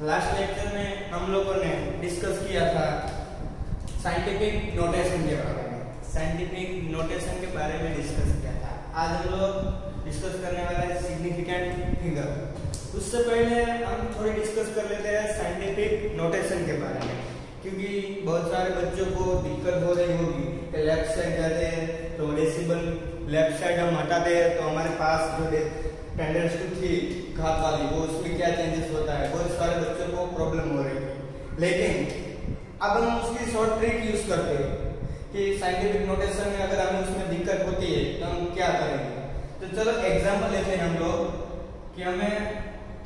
Last lecture में हम लोगों ने डिस्कस किया था साइंटिफिक नोटेशन के बारे में। साइंटिफिक नोटेशन के बारे में डिस्कस किया था। आज हम लोग डिस्कस करने वाले हैं सिग्निफिकेंट फिगर। उससे पहले हम थोड़ी डिस्कस कर लेते हैं साइंटिफिक नोटेशन के बारे में, क्योंकि बहुत सारे बच्चों को दिक्कत हो रही होगी कि लेफ्ट साइड जाते हैं तो डेसिबल लेफ्ट साइड हम हटाते हैं तो हमारे पास जो टेंडेंस टू थी घात वाली वो उसमें क्या चेंजेस होता है, बहुत सारे बच्चों को प्रॉब्लम हो रही थी। लेकिन अब हम उसकी शॉर्ट ट्रिक यूज करते हैं कि साइंटिफिक नोटेशन में अगर हमें उसमें दिक्कत होती है तो हम क्या करेंगे। तो चलो एग्जांपल लेते हैं हम लोग कि हमें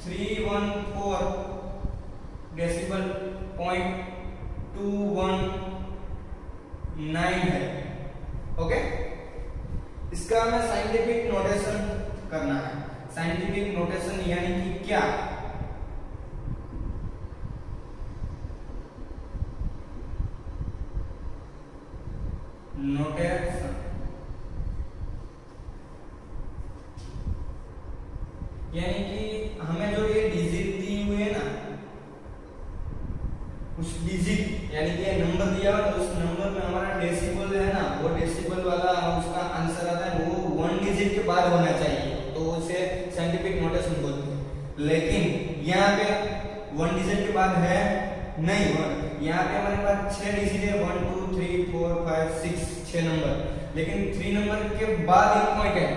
314 डेसिबल 0.219 है। ओके, इसका हमें साइंटिफिक नोटेशन करना है। साइंटिफिक नोटेशन यानी कि क्या, नोटेशन यानी कि हमें जो ये डिजिट दी हुई है ना, उस डिजिट यानी कि ये नंबर दिया हुआ है, उस नंबर में हमारा डेसिबल है ना, वो डेसिबल वाला उसका आंसर आता है वो 1 डिजिट के बाद होना चाहिए, तो उसे साइंटिफिक नोटेशन बोलते हैं। लेकिन यहाँ पे 1 डिजिट के बाद है नहीं, यहाँ पे हमारे पास 6 डिजिट है, 1 2 3 4 5 6 6 नंबर, लेकिन 3 नंबर के बाद एक पॉइंट है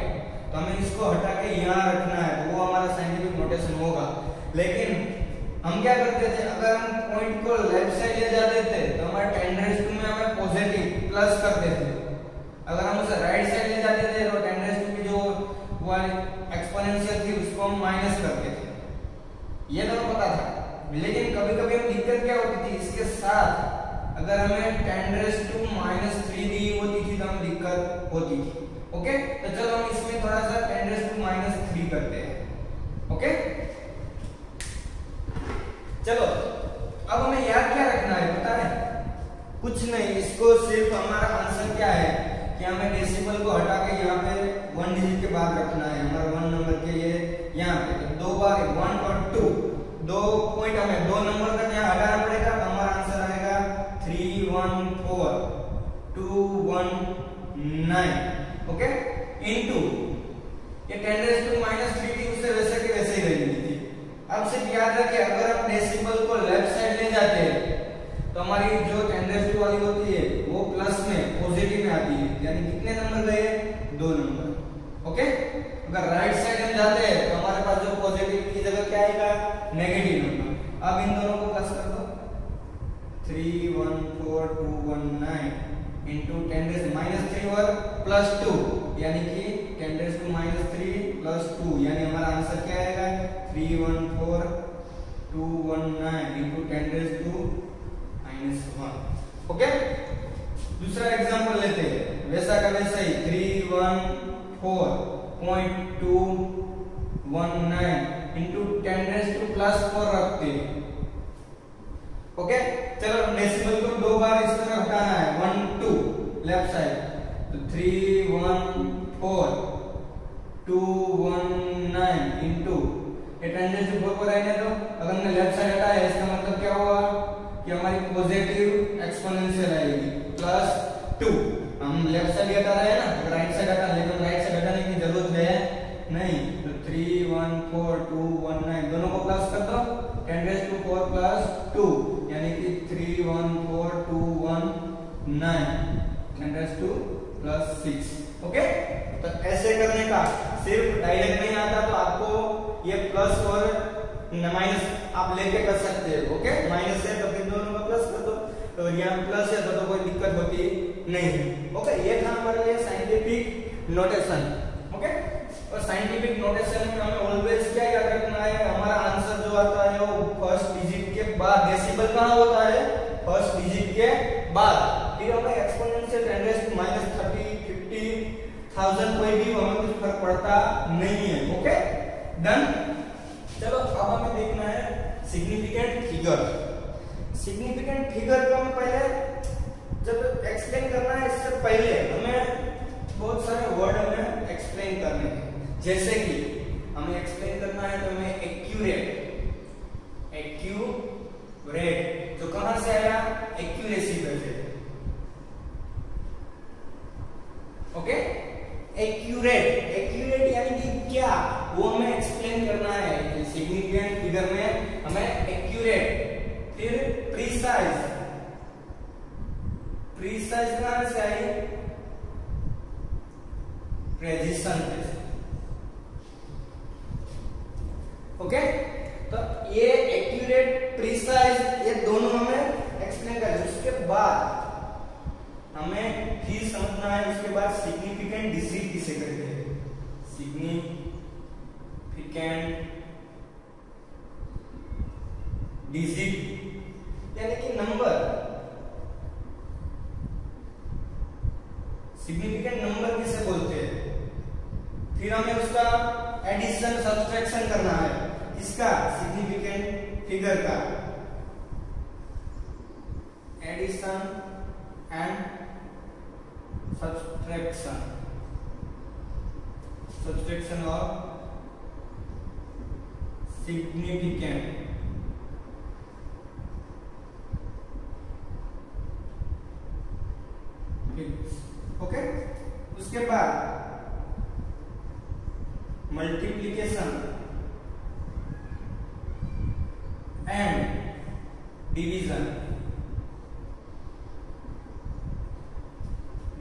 तो हमें इसको हटा के यहाँ रखना है, तो वो हमारा साइंटिफिक नोटेशन होगा। लेकिन हम क्या करते थे, अगर हम पॉइंट को लेफ्ट साइड ले जाते थे तो हमारे टेंडेंस टू में हमें पॉजिटिव प्लस करते थे। अगर हम उसे राइट साइड ले जाते थे तो टेंडेंस टू की जो वो एक्सपोनेंशियल थी उसको हम माइनस करते थे, ये तो पता था। लेकिन कभी कभी हम दिक्कत क्या होती थी, इसके साथ अगर हमें टेंडेंस टू -3 दी होती थी तो हमें दिक्कत होती थी। ओके, तो चलो हम इसमें थोड़ा सा टेंडेंस टू -3 करते हैं। ओके, चलो अब हमें याद क्या रखना है पता है, कुछ नहीं, इसको सिर्फ हमारा आंसर क्या है कि हमें डेसिमल को हटा के यहाँ पे 1 डिजिट के बाद रखना है। हमारा 1 नंबर के लिए यहाँ पे तो 2 बार 1 और 2 दो पॉइंट हमें 2 नंबर तक यहाँ हटाना पड़ेगा, तो हमारा आंसर आएगा 314,219। ओके, इनटू ये टेंडेंस टू -3 थी उससे वैसे के वैसे ही रहेगी थी। अब सिर्फ याद रखिए, अगर आप डेसिमल को लेफ्ट साइड ले जाते हैं तो हमारी जो टेंडेंस टू वाली होती है वो प्लस में पॉजिटिव में आती है, यानी कितने नंबर गए, 2 नंबर। ओके, अगर राइट साइड हम जाते हैं तो हमारे पास जो पॉजिटिव की जगह क्या आएगा, नेगेटिव नंबर। अब इन दोनों को प्लस कर दो, 314,219 इनटू टेंडेंस -3 और +2 यानी कि टेंडेंस टू -3 +2 यानी हमारा आंसर क्या आएगा 314,219 इनटू टेंडेंस टू -1। ओके, दूसरा एग्जांपल लेते हैं, वैसा का वैसा ही 314.219 इनटू टेंडेंस टू +4 रखते हैं। ओके, चलो डेसिमल को 2 बार इस तरह हटाना है, 1 2 लेफ्ट साइड, तो 314,219 इनटू टेंडेंस टू 4 पर आने दो। अगर हमने लेफ्ट साइड हटाया इसका मतलब क्या हुआ कि हमारी पॉजिटिव एक्सपोनेंशियल आएगी +2। हम लेफ्ट साइड हटा रहे हैं ना, राइट साइड हटा, लेकिन राइट साइड हटाने की जरूरत है नहीं, तो 314,219 दोनों को प्लस कर दो, टेंडेंस टू 4 +2 यानी कि 314,219 टेंडेंस टू +6। ओके, तो ऐसे करने का सिर्फ डायरेक्ट नहीं आता तो आपको ये प्लस और माइनस आप लेके कर सकते हो। ओके, माइनस है तो फिर दोनों का प्लस कर दो, तो यहाँ प्लस है तो कोई दिक्कत होती नहीं। ओके, ये था हमारे लिए साइंटिफिक नोटेशन। ओके, और साइंटिफिक नोटेशन में हमें ऑलवेज क्या याद रखना है, हमारा आंसर जो जो आता है वो फर्स्ट डिजिट के बाद, डेसिबल कहाँ होता है, फर्स्ट डिजिट के बाद। फिर हमें एक्सपोनेंशियल 10⁻30 50,000 कोई भी हमें कुछ फर्क पड़ता नहीं है। Okay done. चलो अब हमें देखना है सिग्निफिकेंट फिगर। सिग्निफिकेंट फिगर को हमें पहले जब एक्सप्लेन करना है इससे पहले हमें बहुत सारे वर्ड हमें एक्सप्लेन करने हैं। जैसे कि हमें एक्सप्लेन करना है तो हमें एक्यूरेट, एक्यूरेट तो कहां से आया, एक्यूरेसी से। ओके एक्यूरेट, एक्यूरेट यानी कि क्या, वो हमें एक्सप्लेन करना है सिग्निफिकेंट फिगर में हमें एक्यूरेट। फिर प्रीसाइज, प्रीसाइज कहां से आई, प्रेसिशन से। ओके तो ये एक्यूरेट प्रीसाइज ये दोनों हमें एक्सप्लेन करना। उसके बाद हमें फिर समझना है, उसके बाद सिग्निफिकेंट डिजिट किसे कहते हैं, सिग्निफिकेंट डिजिट यानी कि नंबर, सिग्निफिकेंट नंबर किसे बोलते हैं। फिर हमें उसका एडिशन सब्सट्रैक्शन करना है, इसका सिग्निफिकेंट फिगर का addition and subtraction, subtraction of significant okay. उसके बाद multiplication and division,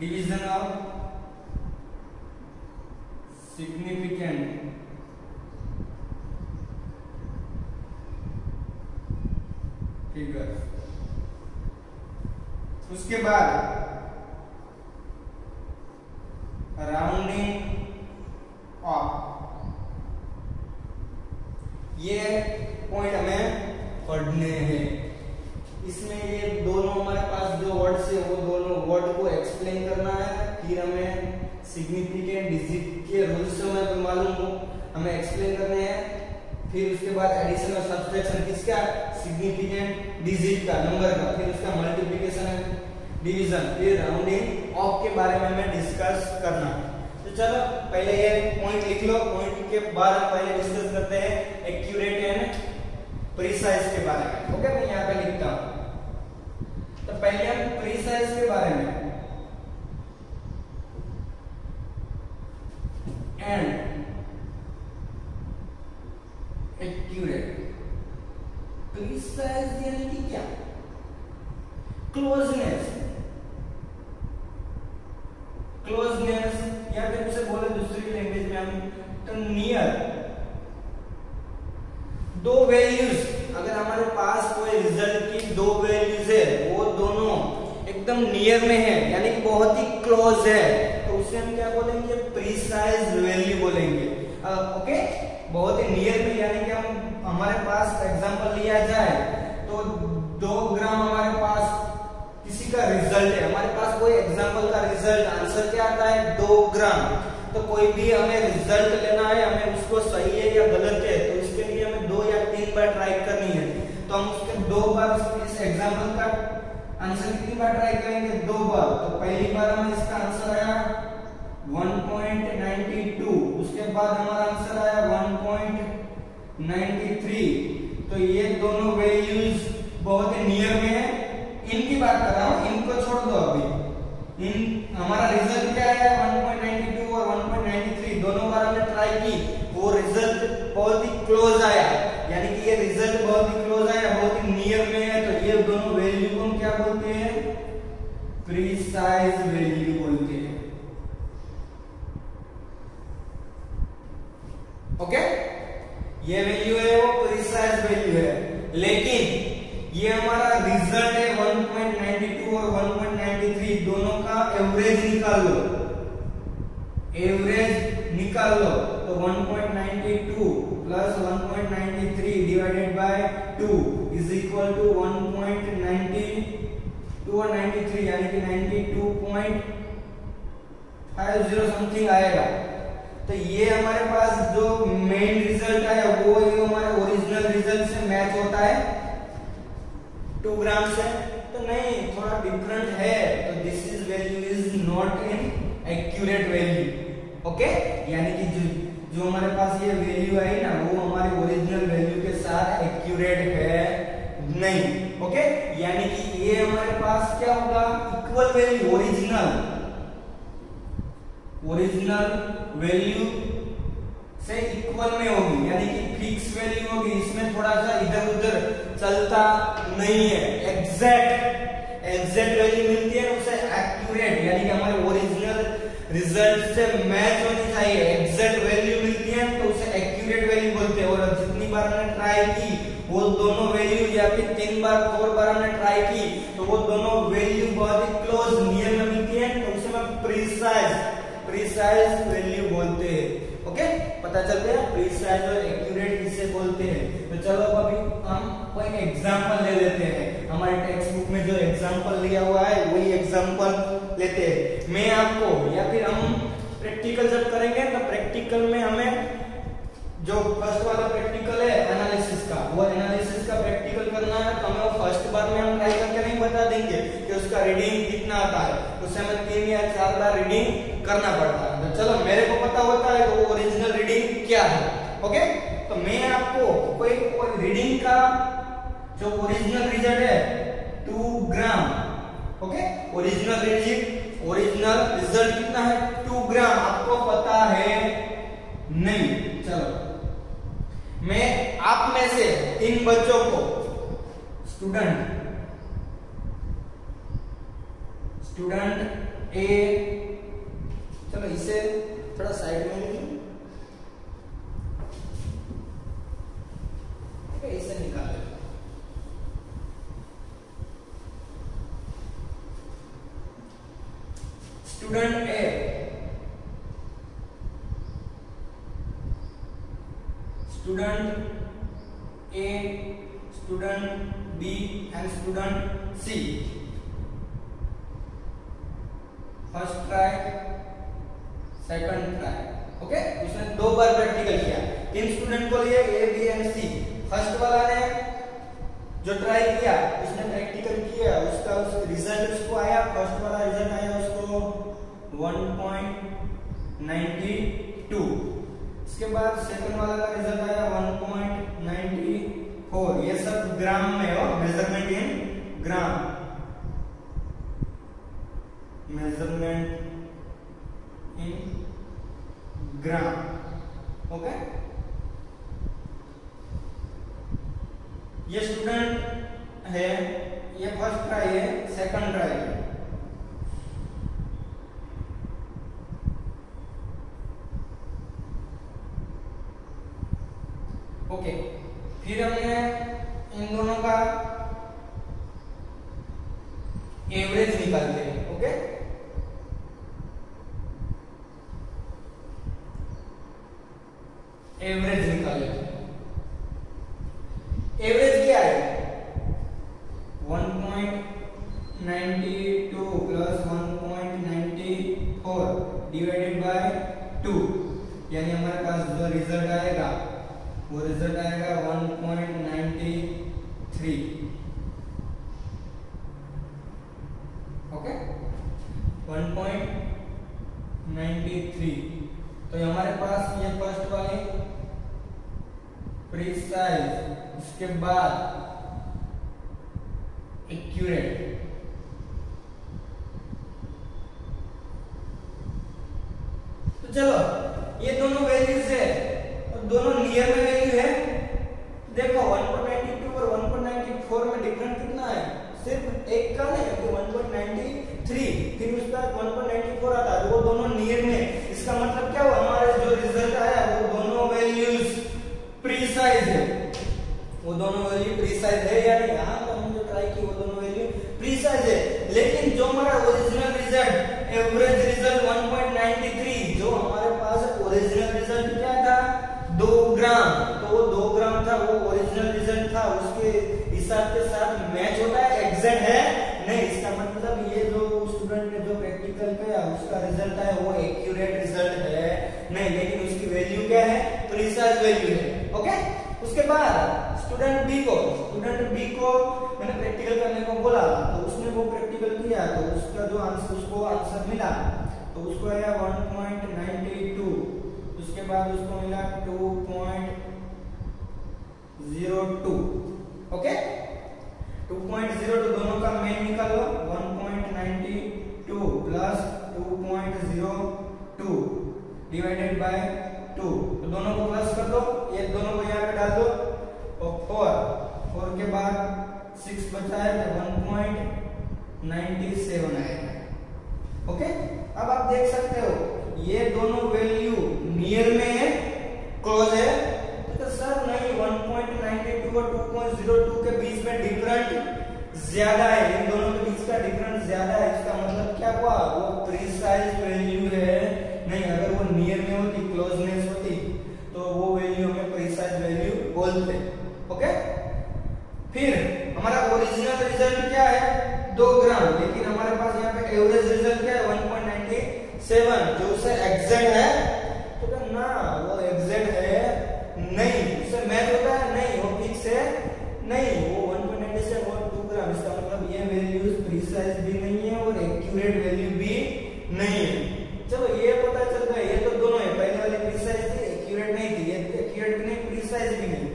division of significant figure. उसके बाद राउंडिंग ऑफ, ये पॉइंट हमें पढ़ने हैं। इसमें ये दोनों हमारे पास जो वर्ड्स है वो दोनों वर्ड को एक्सप्लेन करना है। फिर हमें सिग्निफिकेंट डिजिट के रूल्स हमें मालूम हो, हमें एक्सप्लेन करने हैं। फिर उसके बाद एडिशन और सब्सट्रैक्शन किसका, सिग्निफिकेंट डिजिट का, नंबर का। फिर उसका मल्टीप्लिकेशन है, डिवीजन, फिर राउंडिंग ऑफ के बारे में हमें डिस्कस करना। तो चलो पहले ये पॉइंट लिख लो, पॉइंट के बाद हम पहले डिस्कस करते हैं एक्यूरेट एंड प्रीसाइज के बारे में। ओके मैं यहाँ पे लिखता हूं। तो पहले हम प्रीसाइज के बारे में एंड एक्यूरेट। प्रीसाइज यानी कि क्या, क्लोजनेस, क्लोजनेस या फिर उसे बोले दूसरी लैंग्वेज में हम तो नियर। दो वैल्यूज अगर हमारे पास कोई रिजल्ट की दो वैल्यूज है वो दोनों एकदम नियर में है यानी कि बहुत ही क्लोज है तो उसे हम क्या बोलेंगे, प्रीसाइज वैल्यू बोलेंगे। ओके बहुत ही नियर में यानी कि हम हमारे पास एग्जांपल लिया जाए तो 2 ग्राम हमारे पास किसी का रिजल्ट है, हमारे पास कोई एग्जांपल का रिजल्ट आंसर क्या आता है 2 ग्राम। तो कोई भी हमें रिजल्ट लेना है, हमें उसको सही है या गलत है तो इसके लिए हमें 2 या 3 बार ट्राई करनी है। तो हम उसके 2 बार इस एग्जांपल का आंसर कितनी बार ट्राई करेंगे, 2 बार। तो पहली बार हमें इसका आंसर आया 1.92, उसके बाद हमारा आंसर आया 1.93। तो ये दोनों वैल्यूज बहुत ही नियर में है। इनकी बात कर रहा हूं, इनको छोड़ दो अभी। इन हमारा रिजल्ट क्या आया 1.92 और 1.93 दोनों बार हमने ट्राई की, वो रिजल्ट बहुत ही क्लोज आया यानी कि ये रिजल्ट बहुत ही क्लोज आया, बहुत ही नियर में है। तो ये दोनों वैल्यू को हम क्या बोलते हैं, प्रीसाइज वैल्यू बोलते हैं। ओके ये वैल्यू है वो प्रीसाइज वैल्यू है, लेकिन ये हमारा रिजल्ट है 1.92 और 1.93 दोनों का एवरेज निकाल लो, एवरेज निकाल लो तो 1.92 plus 1.93 divided by 2 is equal to 1.92 और 93 यानी कि 92.50 समथिंग आएगा। तो ये हमारे पास जो मेन रिजल्ट आया वो ये हमारे ओरिजिनल रिजल्ट से मैच होता है 2 ग्राम से, तो नहीं थोड़ा डिफरेंट है, तो this is value is not in accurate value. Okay, यानी कि जो हमारे पास ये वैल्यू आई ना वो हमारे ओरिजिनल वैल्यू के साथ एक्यूरेट है नहीं। ओके, यानी कि ये हमारे पास क्या होगा, इक्वल वैल्यू ओरिजिनल वैल्यू से इक्वल में होगी, यानी कि फिक्स वैल्यू होगी, इसमें थोड़ा सा इधर उधर चलता नहीं है, एग्जैक्ट वैल्यू मिलती है उसे एक्यूरेट, यानी कि हमारे ओरिजिनल रिजल्ट से मैच होनी चाहिए। एग्जैक्ट वैल्यू मिलती है तो उसे एक्यूरेट वैल्यू बोलते हैं। और जितनी बार हमने ट्राई की वो दोनों वैल्यू, या फिर 3 बार 4 बार हमने ट्राई की तो वो दोनों वैल्यू बहुत ही क्लोज नियर में मिलती है, तो उसे हम प्रीसाइज वैल्यू बोलते हैं। ओके, पता चल गया प्रीसाइज और एक्यूरेट किसे बोलते हैं। तो चलो अभी हम कोई एग्जांपल ले लेते हैं, हमारे टेक्स्ट बुक में जो एग्जांपल लिया हुआ है वही एग्जांपल लेते हैं। मैं आपको, या फिर हम प्रैक्टिकल जब करेंगे तो प्रैक्टिकल में हमें जो फर्स्ट वाला प्रैक्टिकल है एनालिसिस का, वो एनालिसिस का प्रैक्टिकल करना है, तो हमें फर्स्ट बार में हम ट्राई करके नहीं बता देंगे कि उसका रीडिंग कितना आता है, उसे हमें 3 या 4 बार रीडिंग करना पड़ता है। तो चलो मेरे को पता होता है तो वो ओरिजिनल रीडिंग क्या है। ओके, तो मैं आपको कोई रीडिंग का जो ओरिजिनल रिजल्ट है 2 ग्राम। ओके, ओरिजिनल रिजल्ट कितना है 2 ग्राम, आपको पता है नहीं। चलो मैं आप में से 3 बच्चों को स्टूडेंट ए, चलो इसे थोड़ा साइड में लीजिए, इसे निकाल लेते। Student A, student A, student B and student C. First try, second try. Okay, उसने 2 बार प्रैक्टिकल किया, 3 स्टूडेंट को लिए A, B and C. First वाला ने जो ट्राई किया उसने प्रैक्टिकल किया, उसका रिजल्ट उसको आया, फर्स्ट वाला रिजल्ट आया उसको 1.92। इसके बाद सेकंड वाला का रिजल्ट आया 1.94। ये सब ग्राम में हो, मेजरमेंट इन ग्राम, मेजरमेंट इन ग्राम। ओके, ये स्टूडेंट है, ये फर्स्ट ट्राई है, सेकंड ट्राई है। ओके, फिर हमने इन दोनों का एवरेज निकालते हैं। ओके, एवरेज निकाले। एवरेज क्या है 1.92 प्लस 1.94 डिवाइडेड बाय 2, यानी हमारे पास जो रिजल्ट आएगा वो रिजल्ट आएगा 1.93। ओके, 1.93। तो हमारे पास ये फर्स्ट वाली प्रीसाइज, उसके बाद एक्यूरेट। तो चलो ये दोनों वैल्यूज है और दोनों नियर में वैल्यू है। देखो 1.92 और 1.94 में डिफरेंस कितना है, सिर्फ एक का नहीं, 1.93, फिर उसका 1.94 आता है, वो दोनों नियर में। इसका मतलब क्या हुआ, हमारे जो रिजल्ट आया वो दोनों वैल्यूज प्रीसाइज है, वो दोनों वैल्यू प्रीसाइज है या नहीं। यहाँ तो हम जो ट्राई की वो दोनों वैल्यू प्रीसाइज है, लेकिन जो हमारा ओरिजिनल रिजल्ट एवरेज रिजल्ट 1.93, जो हमारे पास ओरिजिनल ओरिजिनल रिजल्ट क्या था 2 ग्राम, तो वो 2 ग्राम था, वो ओरिजिनल रिजल्ट था, उसके हिसाब के साथ मैच होता है, एग्जैक्ट है नहीं। इसका मतलब ये जो स्टूडेंट ने जो प्रैक्टिकल किया उसका रिजल्ट है वो एक्यूरेट रिजल्ट है नहीं, लेकिन उसकी वैल्यू क्या है, प्रीसाइज वैल्यू है। ओके, उसके बाद स्टूडेंट बी को मैंने प्रैक्टिकल करने को बोला, तो उसने वो प्रैक्टिकल किया, तो उसका जो आंसर, उसको आंसर मिला, तो उसको आया 1.92, उसके बाद उसको मिला 2.02। ओके, 2.02 दोनों का मेन निकालो, 1.92 प्लस 2.02 डिवाइडेड बाय 2, तो दोनों को प्लस कर दो, ये दोनों को यहाँ पे डाल दो, और 4 के बाद 6 बचा है तो 1.97 आएगा। ओके, अब आप देख सकते हो ये दोनों वैल्यू नियर में है, क्लोज है, तो सर नहीं 1.92 और 2.02 के बीच में डिफरेंट ज्यादा है, इन दोनों के बीच का डिफरेंस ज्यादा है, इसका मतलब क्या हुआ, वो प्रीसाइज वैल्यू है नहीं। अगर वो नियर में होती, क्लोजनेस होती, तो वो वैल्यू हमें प्रीसाइज वैल्यू बोलते। ओके, फिर हमारा ओरिजिनल रिजल्ट क्या है 2 ग्राम, लेकिन हमारे पास यहाँ पे एवरेज रिजल्ट क्या है 1.97, जो उससे एग्जैक्ट है, तो ना वो एग्जैक्ट है नहीं, उससे मैच होता है नहीं, वो फिक्स है नहीं, वो 1.97 और 2 ग्राम, इसका मतलब ये वैल्यूज प्रीसाइज भी नहीं है और एक्यूरेट वैल्यू भी नहीं है। चलो ये पता चल गया, ये तो दोनों है, पहले वाली प्रीसाइज थी, एक्यूरेट नहीं थी, ये एक्यूरेट भी नहीं, प्रीसाइज भी नहीं।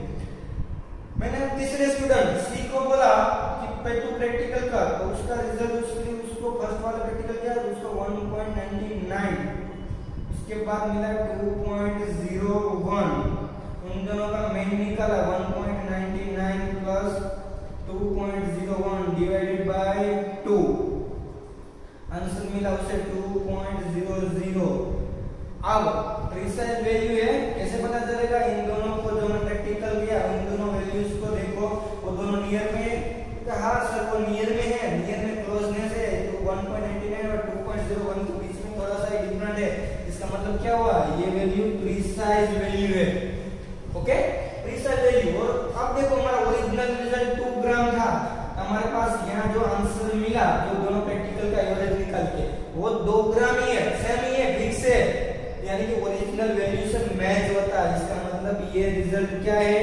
मैंने तीसरे स्टूडेंट सी को बोला कि तू प्रैक्टिकल कर, तो उसका रिजल्ट उसको फर्स्ट वाला प्रैक्टिकल किया, उसको 1.99, उसके बाद मिला 2.01, उन दोनों का मेन निकाला 1.99 प्लस 2.01 डिवाइडेड बाय 2, आंसर मिला उसे 2.00। अब प्रीसाइज वैल्यू है, कैसे पता चलेगा, इन दोनों को जो मैंने प्रैक्टिकल किया उन दोनों वैल्यूज को देखो, वो दोनों नियर में है, तो हाँ सर वो नियर में है, नियर में क्लोजनेस है, तो 1.99 और 2.01 के बीच में थोड़ा सा डिफरेंट है, इसका मतलब क्या हुआ, ये वैल्यू प्रीसाइज वैल्यू है। Okay, precise value. और अब देखो हमारा ओरिजिनल रिजल्ट 2 ग्राम था, हमारे पास यहाँ जो आंसर मिला, जो दोनों प्रैक्टिकल का एवरेज निकाल के, वो 2 ग्राम ही है, सेम ही है, फिक्स है, यानी कि ओरिजिनल वैल्यू से मैच होता है, इसका मतलब ये रिजल्ट क्या है,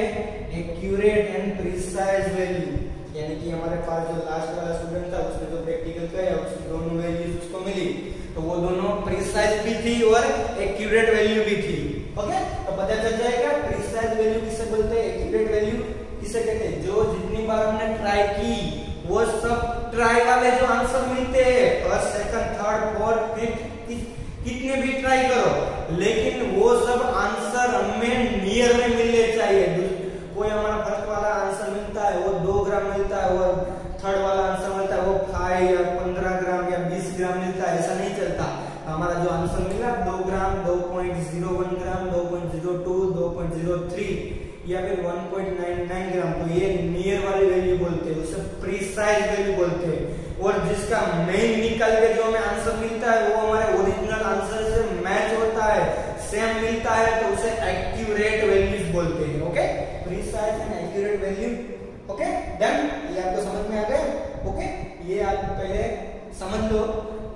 एक्यूरेट एंड प्रीसाइज वैल्यू। यानी कि हमारे पास जो लास्ट वाला स्टूडेंट था उसने जो प्रैक्टिकल किया उसकी दोनों वैल्यूज उसको मिली, तो वो दोनों प्रीसाइज भी थी और एक्यूरेट वैल्यू भी थी। ओके, तो पता चल जाएगा प्रीसाइज वैल्यू किसे बोलते हैं, एक्यूरेट वैल्यू किसे कहते हैं, जो जितनी बार हमने ट्राई की वो सब ट्राई वाले जो आंसर मिलते हैं, first second third fourth fifth, कितने भी ट्राई करो, लेकिन वो सब आंसर हमें नियर में मिलने चाहिए। कोई हमारा फर्स्ट वाला आंसर मिलता है वो 2 ग्राम मिलता है, और थर्ड वाला आंसर मिलता है वो 5 या 15 ग्राम या 20 ग्राम मिलता है, ऐसा नहीं चलता। हमारा जो आंसर मिला 2 ग्राम, 2.01 ग्राम, 2.02, 2.03 या फिर 1.99 ग्राम, तो ये नियर वाली वैल्यू बोलते हैं, उसे प्रीसाइज वैल्यू बोलते हैं। और जिसका मेन निकल के जो हमें आंसर मिलता है वो हमारे ओरिजिनल आंसर से मैच होता है, सेम मिलता है, तो उसे एक्यूरेट वैल्यूज बोलते हैं। Okay, precise and accurate value. Okay, done, ये आपको समझ में आ गया। ओके, ये आप पहले समझ लो,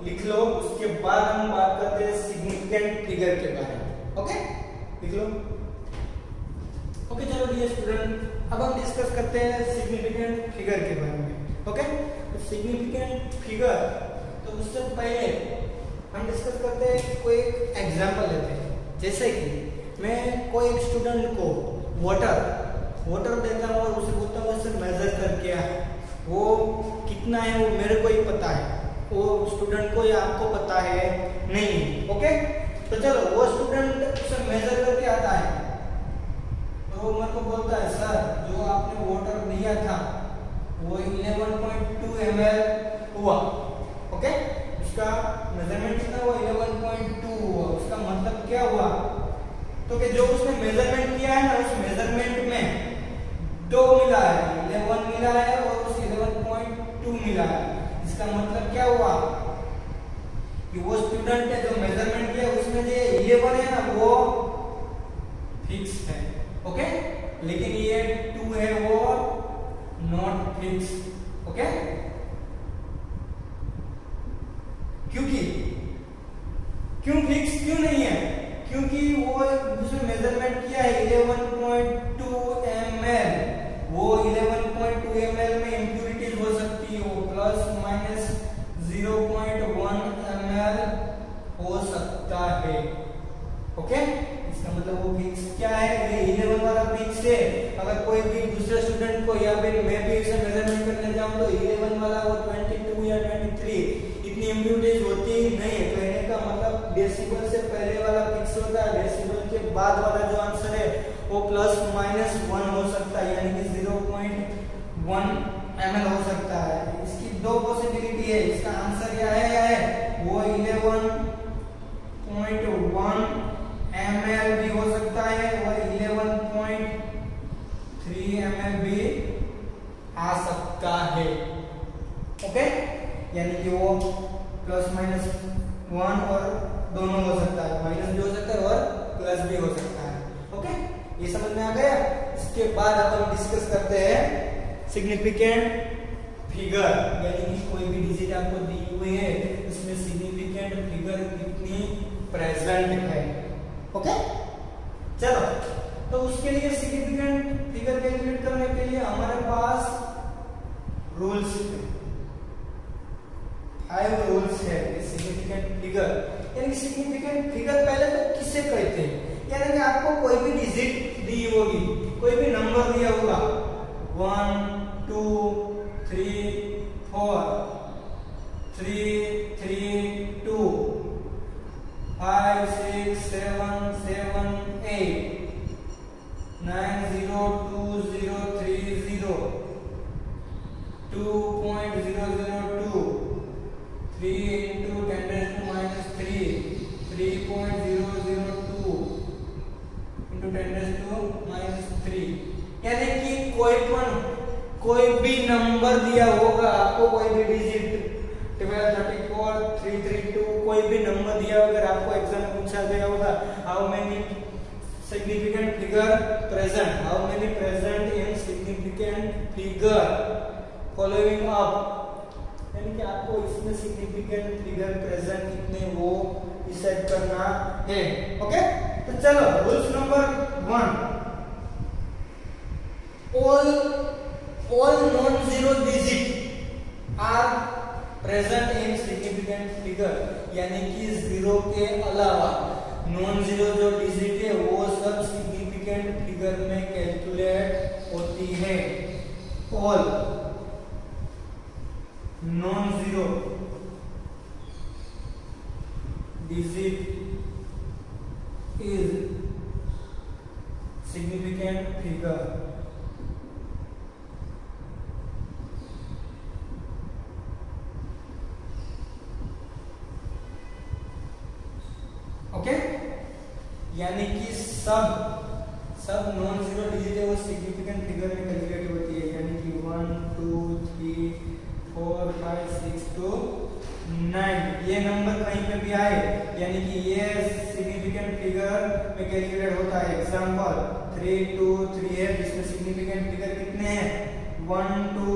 लिख लो, उसके बाद हम बात करते हैं सिग्निफिकेंट फिगर के बारे में। ओके, लिख लो। ओके, चलो डियर स्टूडेंट, अब हम डिस्कस करते हैं सिग्निफिकेंट फिगर के बारे में। ओके, सिग्निफिकेंट फिगर, तो उससे पहले हम डिस्कस करते हैं, कोई एग्जांपल लेते हैं। जैसे कि मैं कोई एक स्टूडेंट को वाटर देता हूँ और उसे बोलता हूँ उसे मेजर करके आ, वो कितना है वो मेरे को ही पता है, वो स्टूडेंट को या आपको पता है नहीं। ओके, तो चलो वो स्टूडेंट उसे मेजर करके आता है, तो मेरे को बोलता है सर जो आपने वाटर दिया था वो 11.2 ml हुआ। ओके, उसका मेजरमेंट कितना हुआ, 11.2 हुआ। उसका मतलब क्या हुआ, तो कि जो उसने मेजरमेंट किया है ना, उस मेजरमेंट में 2 मिला है, 11 मिला है और उस 11.2 मिला है। इसका मतलब क्या हुआ कि वो स्टूडेंट ने जो मेजरमेंट किया उसमें जो 11 है ना, वो लेकिन ये 2 है वो नॉट फिक्स। ओके, क्यों फिक्स क्यों नहीं है? क्योंकि वो दूसरे मेजरमेंट किया है 11.2 ml, वो 11.2 ml में इम्प्यूरिटीज हो सकती है, वो प्लस माइनस 0.1 ml हो सकता है। ओके, इसका मतलब वो फिक्स क्या है? ये 11 वाला फिक्स है। अगर कोई भी दूसरे स्टूडेंट को या फिर मैं भी इसे मेजरमेंट करने जाऊं तो 11 वाला वो 22 या 23 इतनी इम्प्यूरिटीज होती नहीं है। कहने का मतलब डेसिबल से पहले वाला फिक्स होता है, डेसिबल के बाद वाला जो आंसर है वो प्लस माइनस 1 हो सकता है, यानी कि 0.1 ml हो सकता है। इसकी दो पॉसिबिलिटी है। इसका आंसर क्या है? वो 11.1 ml भी हो सकता है और 11.3 ml भी आ सकता है। ओके, यानी कि वो प्लस माइनस 1 और दोनों हो सकता है, माइनस भी हो सकता है और प्लस भी हो सकता है। ओके, ये समझ में आ गया? इसके बाद अब हम डिस्कस करते हैं सिग्निफिकेंट फिगर, यानी कि कोई भी डिजिट आपको दी हुई है उसमें सिग्निफिकेंट फिगर कितनी प्रेजेंट है। ओके, चलो, तो उसके लिए सिग्निफिकेंट फिगर कैलकुलेट करने के लिए हमारे पास रूल्स 5 रूल्स है सिग्निफिकेंट फिगर। यानी सिग्निफिकेंट फिगर पहले तो किससे कहते हैं? यानी कि आपको कोई भी डिजिट दी होगी, कोई भी नंबर दिया होगा 1 2 3 4 3 3 2 5 6 7 7 8 9 0 2 0 3 0 2.002 3 into 10 raised to minus 3 3.002 into 10 raised to minus 3। यानी कि कोई भी नंबर दिया होगा आपको, कोई भी डिजिट 12 34 332 कोई भी नंबर दिया अगर आपको एग्जाम में पूछा गया होगा how many significant figure present, how many present in significant figure following up, यानी कि आपको इसमें सिग्निफिकेंट फिगर प्रेजेंट कितने वो डिसाइड करना है। ओके, तो चलो rules number 1, all non-zero digit are present in significant figure, यानी कि जीरो के अलावा नॉन जीरो जो डिजिट है वो सब सिग्निफिकेंट फिगर में कैलकुलेट होती है। All non zero digit is significant figure. Okay, यानी कि सब नॉन जीरो डिजिट है वो सिग्निफिकेंट फिगर में कैलकुलेट होती है, यानी कि 1 2 3 4 5 6 to 9 ये नंबर कहीं पे भी आए यानी कि ये सिग्निफिकेंट फिगर में कैलकुलेट होता है। एग्जांपल 3 2 3 है जिसमें सिग्निफिकेंट फिगर कितने हैं 1 2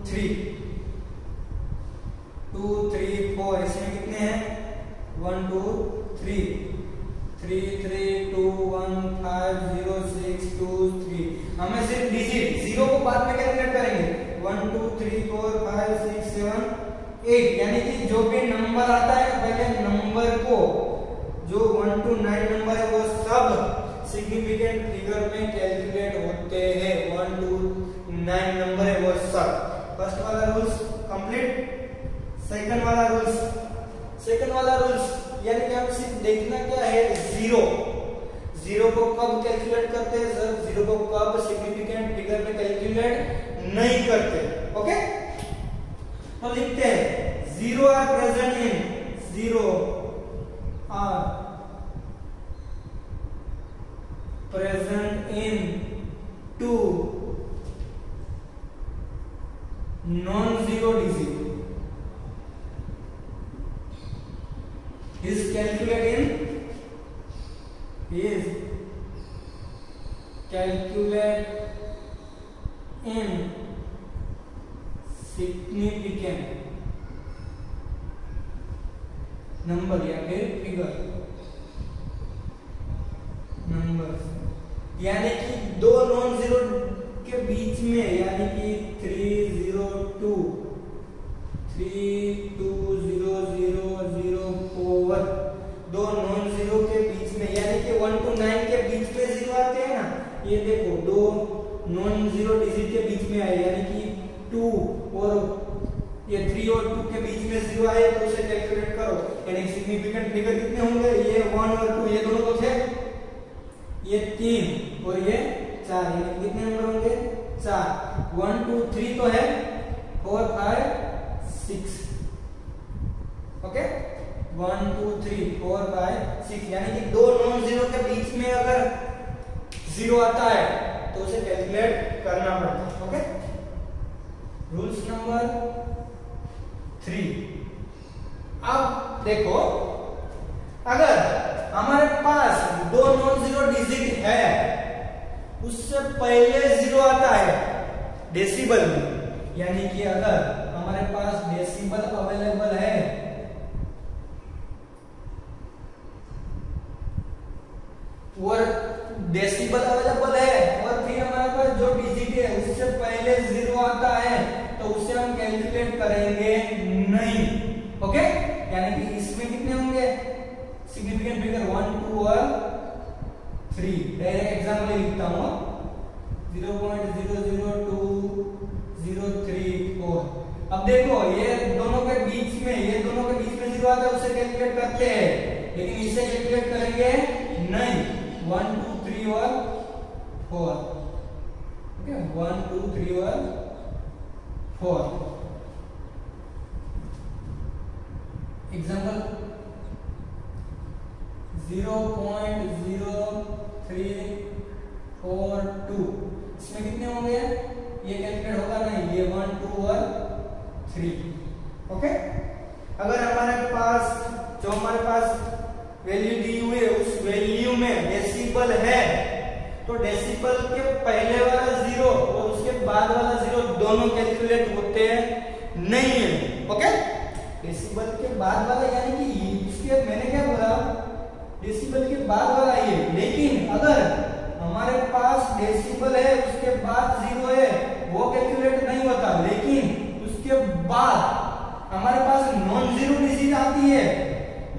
3 2 3 4, इसमें कितने हैं 1 2 3 3 3 2 1 5 0 6 2 3। हमें सिर्फ डिजिट जीरो को बाद में कैलकुलेट करेंगे 1 2 3 4 5 6 7 8, यानी कि जो भी नंबर आता है पहले नंबर को जो 1 to 9 नंबर है वो सब सिग्निफिकेंट फिगर में कैलकुलेट होते हैं। 1 to 9 नंबर है वो सब। फर्स्ट वाला रूल्स कंप्लीट। सेकंड वाला रूल्स यानी कि आप सिर्फ देखना क्या है जीरो को कब कैलकुलेट करते हैं सर, जीरो को कब सिग्निफिकेंट फिगर में कैलकुलेट नहीं करते। ओके, तो लिखते हैं zero are present in two non zero digit is calculated in calculate in significant number या फिर फिगर नंबर, यानी कि दो नॉन जीरो के बीच में, यानी कि 302 32000 दो नॉन जीरो के बीच में, यानी कि 1 to 9 के बीच में जीरो आते हैं ना, ये देखो दो नॉन जीरो डिजिट के बीच में आए, यानी कि 2 और ये 3 और 2 के बीच में जीरो आए, तो उसे कैलकुलेट करो। यानी सिग्निफिकेंट फिगर कितने होंगे, ये 1 और 2 ये दोनों तो थे, ये 3 और ये 4, यानी कितने नंबर होंगे 4। 1 2 3 तो है, 4 5 6, ओके 1 2 3 4 5 6, यानी कि दो नॉन जीरो के बीच में अगर जीरो आता है तो उसे कैलकुलेट करना पड़ता है, ओके। Rules number 3। अब देखो, अगर हमारे पास दो नॉन जीरो डिजिट है, उससे पहले जीरो आता है डेसिबल में, यानी कि अगर हमारे पास डेसिबल अवेलेबल है और डेसिबल अवेलेबल है और फिर हमारे पास जो डिजिट है उससे पहले जीरो आता है, तो उसे हम कैलकुलेट करेंगे नहीं, ओके। यानी कि इसमें कितने होंगे सिग्निफिकेंट फिगर 1 2 और 3। डायरेक्ट एग्जांपल लिखता हूं, 0.002034। अब देखो ये दोनों के बीच में जीरो आता है, उसे कैलकुलेट करते हैं, लेकिन इसे कैलकुलेट करेंगे नहीं। 1 2 3 और 4, ओके 1 2 3 और 4। एग्जांपल 0.0342, इसमें कितने होंगे, ये कैलकुलेट होगा नहीं, ये 1 2 और 3, ओके। अगर हमारे पास वैल्यू दी हुई है, उस वैल्यू में डेसिबल है, तो डेसिबल के पहले वाला जीरो और उसके बाद वाला जीरो दोनों कैलकुलेट होते हैं नहीं है, ओके। डेसिबल के बाद वाला, यानी कि उसके मैंने क्या बोला, डेसिबल के बाद वाला ये, लेकिन अगर हमारे पास डेसिबल है उसके बाद जीरो है, वो कैलकुलेट नहीं होता, लेकिन उसके बाद हमारे पास नॉन जीरो डिजिट आती है,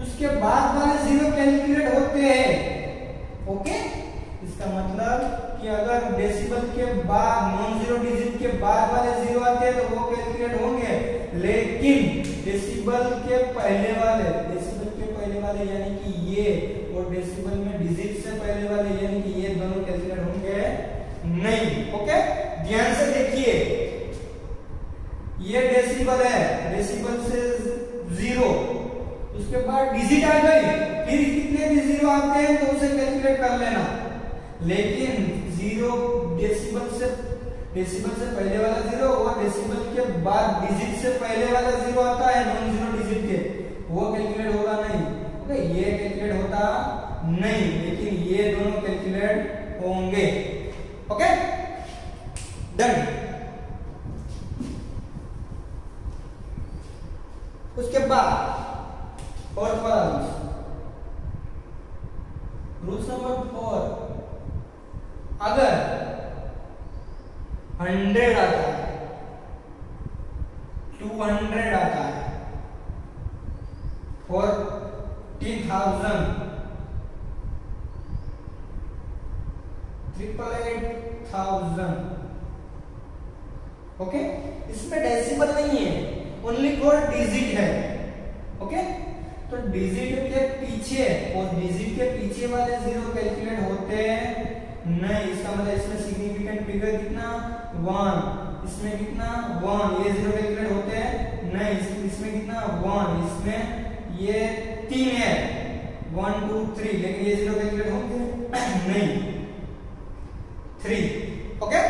उसके बाद वाले जीरो कैलकुलेट होते हैं, ओके। इसका मतलब कि अगर डेसिबल के बाद नॉन जीरो डिजिट के बाद वाले जीरो आते हैं तो वो कैलकुलेट होंगे, लेकिन डेसिबल के पहले वाले यानी कि ये, और डेसिबल में डिजिट से पहले वाले यानी कि ये दोनों कैलकुलेट होंगे नहीं, ओके। ध्यान से देखिए, ये डेसिबल है, डेसिबल से जीरो, उसके बाद डिजिट आ गई, फिर कितने भी जीरो आते हैं तो उसे कैलकुलेट कर लेना, लेकिन जीरो डेसिबल से पहले वाला जीरो और डेसिबल के बाद डिजिट से पहले वाला जीरो आता है नॉन जीरो डिजिट के, वो कैलकुलेट होगा नहीं, ओके। ये कैलकुलेट होता नहीं, लेकिन ये दोनों कैलकुलेट होंगे, ओके डन। उसके बाद और रूल्स नंबर 4, अगर 100 आता है, 200 आता है, 40,000, 888,000, ओके। इसमें डेसिबल नहीं है, ओनली फॉर डिजिट है, ओके। तो डिजिट के पीछे और डिजिट के पीछे वाले जीरो कैलकुलेट होते हैं नहीं, इसका मतलब इसमें सिग्निफिकेंट फिगर कितना 1, इसमें कितना 1, ये जीरो कैलकुलेट होते हैं नहीं, इसमें कितना 1, इसमें ये 3 है 1 2 3, लेकिन ये जीरो कैलकुलेट होंगे नहीं 3, ओके।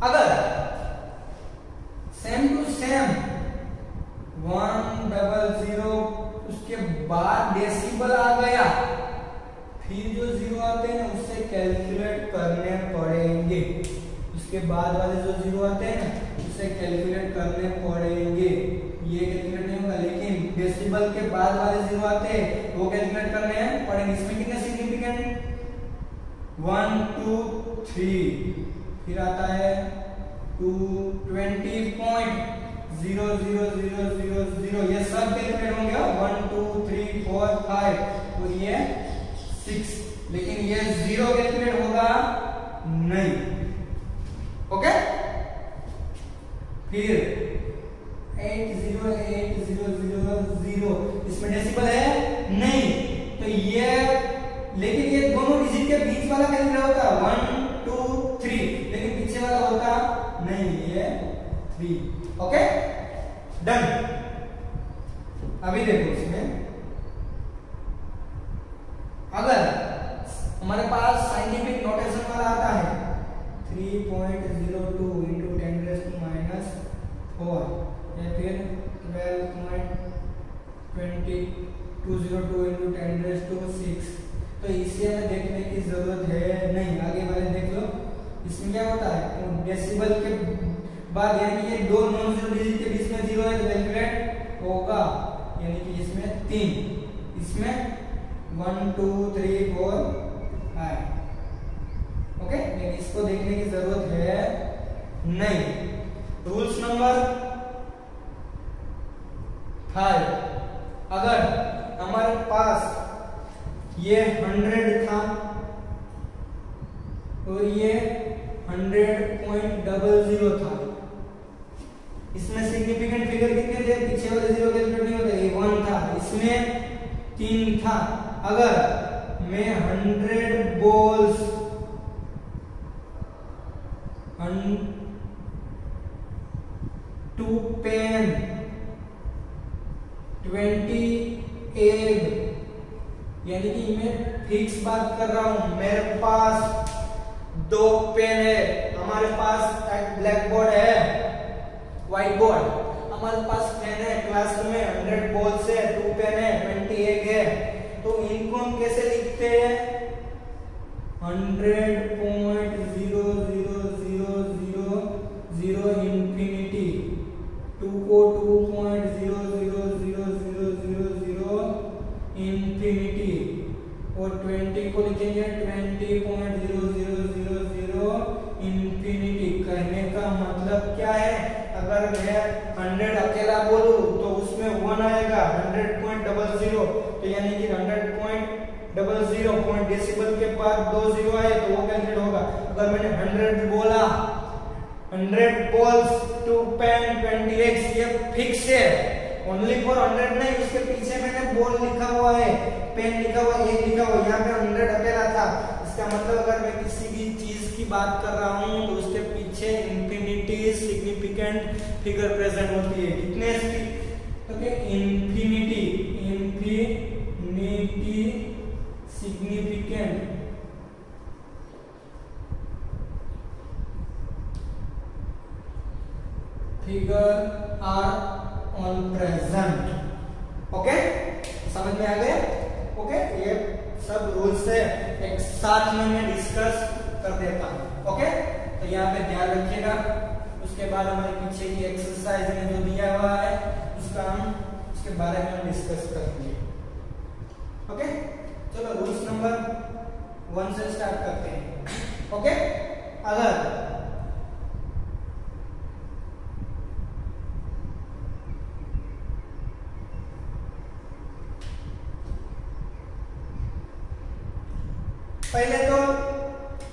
अगर सेम टू सेम 100 उसके बाद डेसिबल आ गया, फिर जो जीरो आता उसके बाद वाले जो जीरो आते हैं ना उसे कैलकुलेट करने पड़ेंगे। ये कैलकुलेट नहीं होगा, लेकिन डेसिबल के बाद वाले जीरो आते हैं वो कैलकुलेट करने पड़ेंगे। इसमें कितने सिग्निफिकेंट 1 2 3, फिर आता है 220.00000, ये सब कैलकुलेट होंगे 1 2 3 4 5 और ये 6, लेकिन ये जीरो कैलकुलेट होगा नहीं। ओके, फिर 80800, इसमें डेसिबल है नहीं, तो ये लेकिन ये दोनों डिजिट के बीच वाला कैलकुलेट होता 1 2 3, लेकिन पीछे वाला होता नहीं, ये 3। Okay done. अभी देखो इसमें अगर हमारे पास साइंटिफिक नोटेशन वाला आता है 3.02 into 10⁻⁴ या फिर 12.202 into 10⁶, तो इसे हमें देखने की जरूरत है नहीं। आगे वाले देख लो, इसमें क्या होता है डेसिबल के बाद यानी ये दो नॉन जीरो डिजिट के बीच में जीरो है तो कैलकुलेट होगा, यानी कि इसमें 3, इसमें 1 2 3 4 5। ओके, लेकिन इसको देखने की जरूरत है नहीं। रूल्स नंबर 5, अगर हमारे पास ये 100 था और ये 100.00 था, इसमें सिग्निफिकेंट फिगर कितने थे, पीछे वाले जीरो कैलकुलेट नहीं होते, ये 1 था, इसमें 3 था। अगर मैं 100 बॉल्स 2 पेन 20 एग, यानी कि मैं फिक्स बात कर रहा हूं, मेरे पास 2 पेन है, हमारे पास एक ब्लैक बोर्ड है, व्हाइट बोर्ड, हमारे पास पेन है, क्लास में 100 बॉल्स है, 2 पेन है, 20 एग है, तो इनको हम कैसे लिखते हैं 100.0000 इंफिनिटी, 2 को 2.000000 इंफिनिटी और 20 को लिखेंगे 20.0000 इंफिनिटी। कहने का मतलब क्या है, अगर मैं 100 अकेला बोलूं तो उसमें 1 आएगा, 100.00 तो यानी कि 100.00 पॉइंट डेसिबल के बाद 2 जीरो आए तो वो कैलकुलेट होगा। अगर मैंने 100 बोला, 100 बॉल्स 2 पेन 20 एग्स, ये फिक्स है, ओनली फॉर 100 नहीं, उसके पीछे मैंने बॉल लिखा हुआ है, पेन लिखा हुआ, एग लिखा हुआ, यहाँ पे 100 अकेला था। इसका मतलब अगर मैं किसी भी चीज की बात कर रहा हूँ तो उसके पीछे इंफिनिटी सिग्निफिकेंट फिगर प्रेजेंट होती है। कितने okay, infinity significant figure are on present. Okay, समझ में आ गया? ओके, ये सब रूल्स है, एक साथ में मैं डिस्कस कर देता हूं। ओके, तो यहाँ पे ध्यान रखिएगा। उसके बाद हमारे पीछे की एक्सरसाइज में जो दिया हुआ है उसका हम उसके बारे में डिस्कस करेंगे। ओके, चलो रूल्स नंबर 1 से स्टार्ट करते हैं। ओके, अगर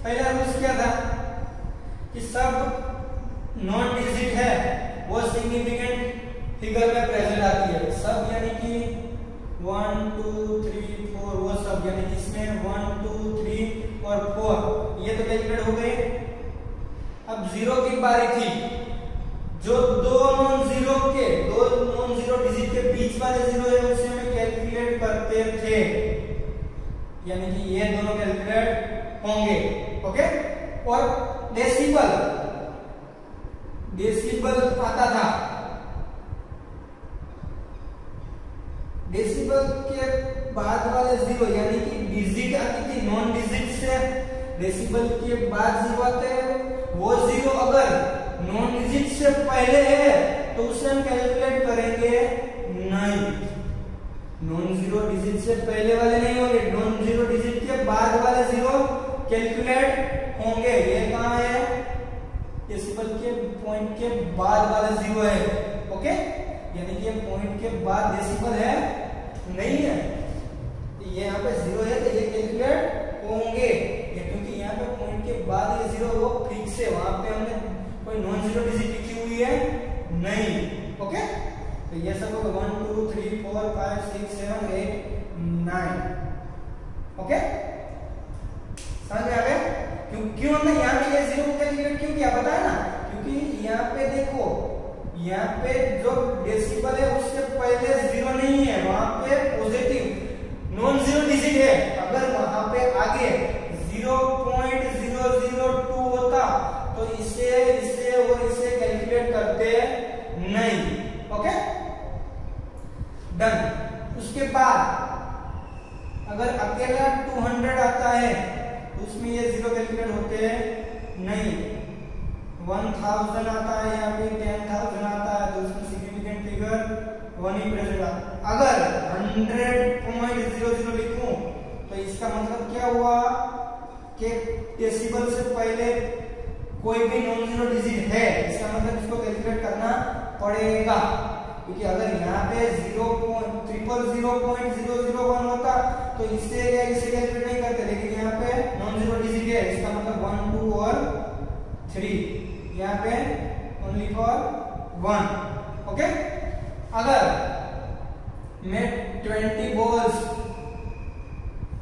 पहला रूल्स क्या था कि सब नॉन डिजिट है वो सिग्निफिकेंट फिगर में प्रेजेंट आती है, सब यानी कि 1 2 3 4 वो सब, यानी कि इसमें 1 2 3 और 4 ये तो कैलकुलेट हो गए। अब जीरो की बारी थी, जो दो नॉन जीरो डिजिट के बीच वाले जीरो है उसे हम कैलकुलेट करते थे, यानी कि ये दोनों कैलकुलेट होंगे। ओके, और डेसिबल आता था, डेसिबल के बाद वाले जीरो यानी कि डिजिट आती थी, नॉन डिजिट से डेसिबल के बाद जीरो आते हैं, वो जीरो अगर नॉन डिजिट से पहले है तो उसे हम कैलकुलेट करेंगे नहीं, नॉन जीरो डिजिट से पहले वाले नहीं होंगे, नॉन जीरो डिजिट के बाद वाले जीरो कैलकुलेट होंगे। ये कहाँ है, डेसिबल के पॉइंट के बाद वाला जीरो है, ओके, यानी कि पॉइंट के बाद डेसिबल है नहीं है, ये यहाँ पे जीरो है तो ये कैलकुलेट होंगे, क्योंकि यहाँ पे पॉइंट के बाद ये जीरो वो फिक्स है, वहां पे हमने कोई नॉन जीरो डिजिट लिखी हुई है नहीं, ओके। तो ये सब होगा 1 2 3 4 5 6 7 8 9, ओके, समझ में आ गया? क्यों हमने यहाँ पे ये जीरो को कैलकुलेट क्यों किया पता है ना, क्योंकि यहाँ पे देखो, यहाँ पे जो डेसिबल है उससे पहले जीरो नहीं है, वहां पे पॉजिटिव नॉन जीरो डिजिट है, अगर वहां पे आगे 0.002 होता तो इसे और इसे कैलकुलेट करते नहीं, ओके, डन। उसके बाद अगर अकेला 200 आता है तो उसमें ये जीरो कैलकुलेट होते नहीं, 1000 आता है, यहाँ पे 10,000 आता है तो उसमें सिग्निफिकेंट फिगर 1 ही प्रेजेंट आता है। अगर 100.00 लिखूं तो इसका मतलब क्या हुआ कि डेसिबल से पहले कोई भी नॉन जीरो डिजिट है, इसका मतलब इसको कैलकुलेट करना पड़ेगा, क्योंकि अगर यहाँ पे 0.000.001 होता तो इससे कैलकुलेट नहीं करते, लेकिन यहाँ पे नॉन जीरो डिजिट है, इसका मतलब 1 2 और 3, यहाँ पे ओनली फॉर 1, ओके। अगर मैं 20 बॉल्स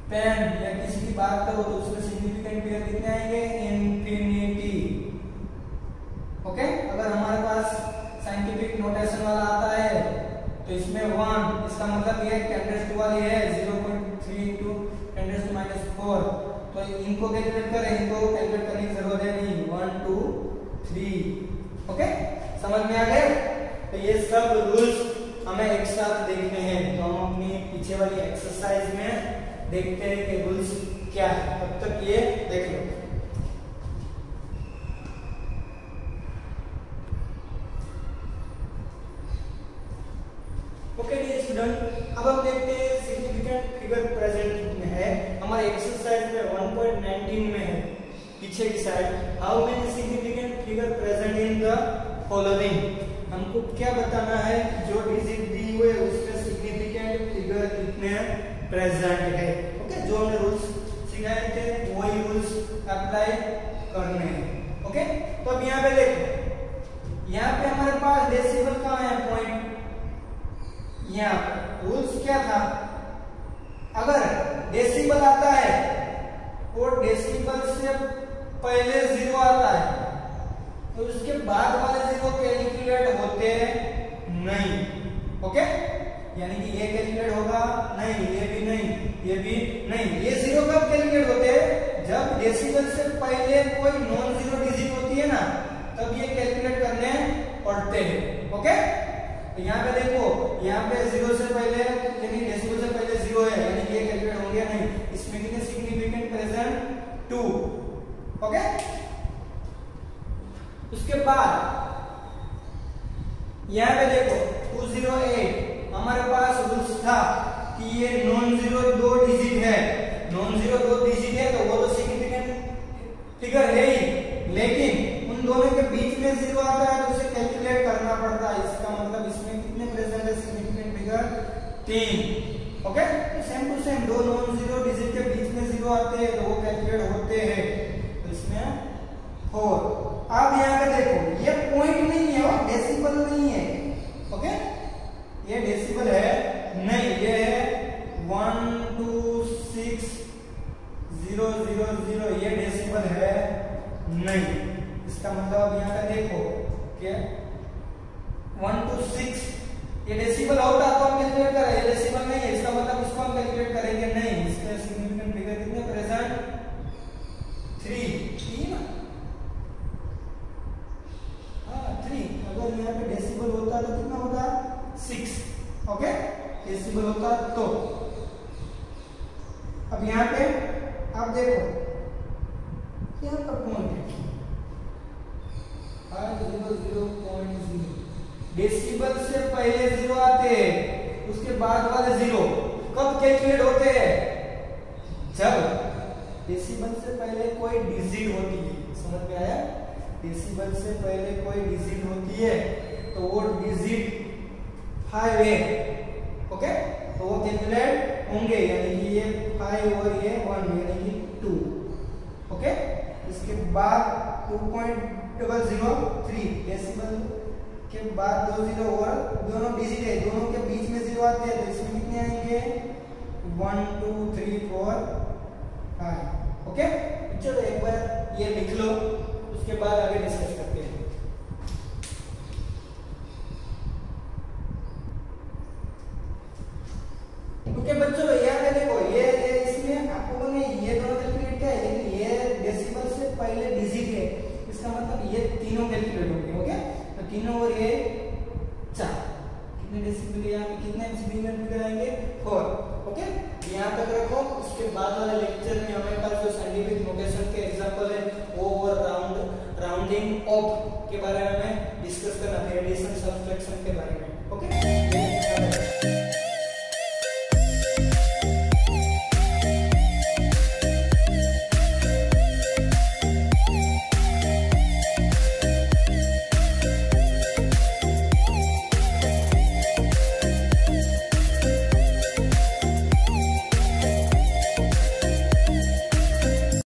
पेन या किसी की बात करूं तो उसमें सिग्निफिकेंट फिगर कितने आएंगे, इंफिनिटी, ओके। अगर हमारे पास साइंटिफिक नोटेशन वाला आता है तो इसमें 1, इसका मतलब ये 10 वाली है, 0.3 into 10⁻⁴, तो इनको कैलकुलेट करें, इनको कैलकुलेट करने की जरूरत है नहीं, 1 2 3, ओके, समझ में आ गया? तो ये सब रूल्स हमें एक साथ देखने हैं, तो हम अपनी पीछे वाली एक्सरसाइज में देखते हैं कि रूल्स क्या है, तब तक ये देख लो। ओके डियर स्टूडेंट, अब हम देखते हैं सिग्निफिकेंट फिगर प्रेजेंट में है, हमारे एक्सरसाइज में 1.19 में है, पीछे की side, how many significant figure present in the following, हमको क्या बताना है, जो डिजिट दी हुए उसमें सिग्निफिकेंट फिगर कितने प्रेजेंट है, ओके। जो हमने रूल्स सिखाए थे वही रूल्स अप्लाई करने हैं, ओके। तो अब यहाँ पे देखो, यहाँ पे हमारे पास डेसिबल कहाँ है, पॉइंट, यहाँ रूल्स क्या था, अगर डेसिबल आता है और डेसिबल से पहले जीरो आता है तो उसके बाद वाले जीरो कैलकुलेट होते नहीं, ओके, यानी कि ये कैलकुलेट होगा नहीं, ये भी नहीं, ये भी नहीं, ये जीरो कब कैलकुलेट होते हैं, जब डेसिबल से पहले कोई नॉन जीरो डिजिट होती है ना, तब ये कैलकुलेट करने पड़ते हैं, ओके। तो यहाँ पे देखो, यहाँ पे जीरो से पहले यानी डेसिबल से पहले जीरो है, यानी ये कैलकुलेट होंगे नहीं, इसमें कितने सिग्निफिकेंट प्रेजेंट 2, ओके। उसके बाद यहाँ पे देखो 208, हमारे पास रूल्स था कि ये नॉन जीरो दो डिजिट है, नॉन जीरो दो डिजिट है तो वो तो सिग्निफिकेंट फिगर है ही, लेकिन उन दोनों के बीच में जीरो आता है तो उसे कैलकुलेट करना पड़ता है, इसका मतलब इसमें कितने प्रेजेंट है significant figure 3, okay. Same to same, दो नॉन जीरो डिजिट के बीच में जीरो आते हैं तो वो कैलकुलेट होते हैं, तो इसमें 4। अब यहाँ पे देखो, ये पॉइंट नहीं है और डेसिबल नहीं है, ओके, ये डेसिबल है नहीं, ये है 126,000, ये डेसिबल है नहीं, इसका मतलब अब यहाँ पे देखो क्या 126 ये डेसिबल होता तो हम कैलकुलेट करें, ये डेसिबल नहीं है, इसका मतलब इसको हम कैलकुलेट करेंगे नहीं, इसके सिग्निफिकेंट फिगर कितने प्रेजेंट 3 ना, हाँ 3, अगर यहाँ पे डेसिबल होता तो कितना होता 6, ओके, डेसिबल होता तो। अब यहाँ पे आप देखो यहाँ पर पॉइंट है 500.0। डेसिबल से पहले जीरो आते हैं, उसके बाद वाले जीरो कब कैलकुलेट होते हैं? जब डेसिबल से पहले कोई डिजिट होती है। समझ में आया? डेसिबल से पहले कोई डिजिट होती है तो वो डिजिट 5 है, ओके, तो वो कैलकुलेट होंगे, यानी कि ये 5 और ये 1 यानी कि 2, ओके। इसके बाद 2.003 डेसिबल के बाद 2 जीरो और दोनों डिजिट है, दोनों के बीच में जीरो आते हैं तो इसमें कितने आएंगे? 1 2 3 4 5, ओके। चलो एक बार ये लिख लो, उसके बाद आगे डिस्कस करते हैं। ओके बच्चों, याद है देखो ये इसमें आपको ने ये दोनों कैलकुलेट किया है, लेकिन ये डेसिबल से पहले डिजिट है, इसका मतलब ये तीनों कैलकुलेट होंगे, ओके। तो तीनों और ये 4 कितने डेसिबल यहाँ पे कितने डेसिबल कराएंगे? 4, ओके। यहाँ तक रखो। उसके बाद वाले लेक्चर में हमारे पास जो साइंटिफिक नोटेशन के एग्जांपल है वो और राउंडिंग ऑफ के बारे में डिस्कस करना है, एडिशन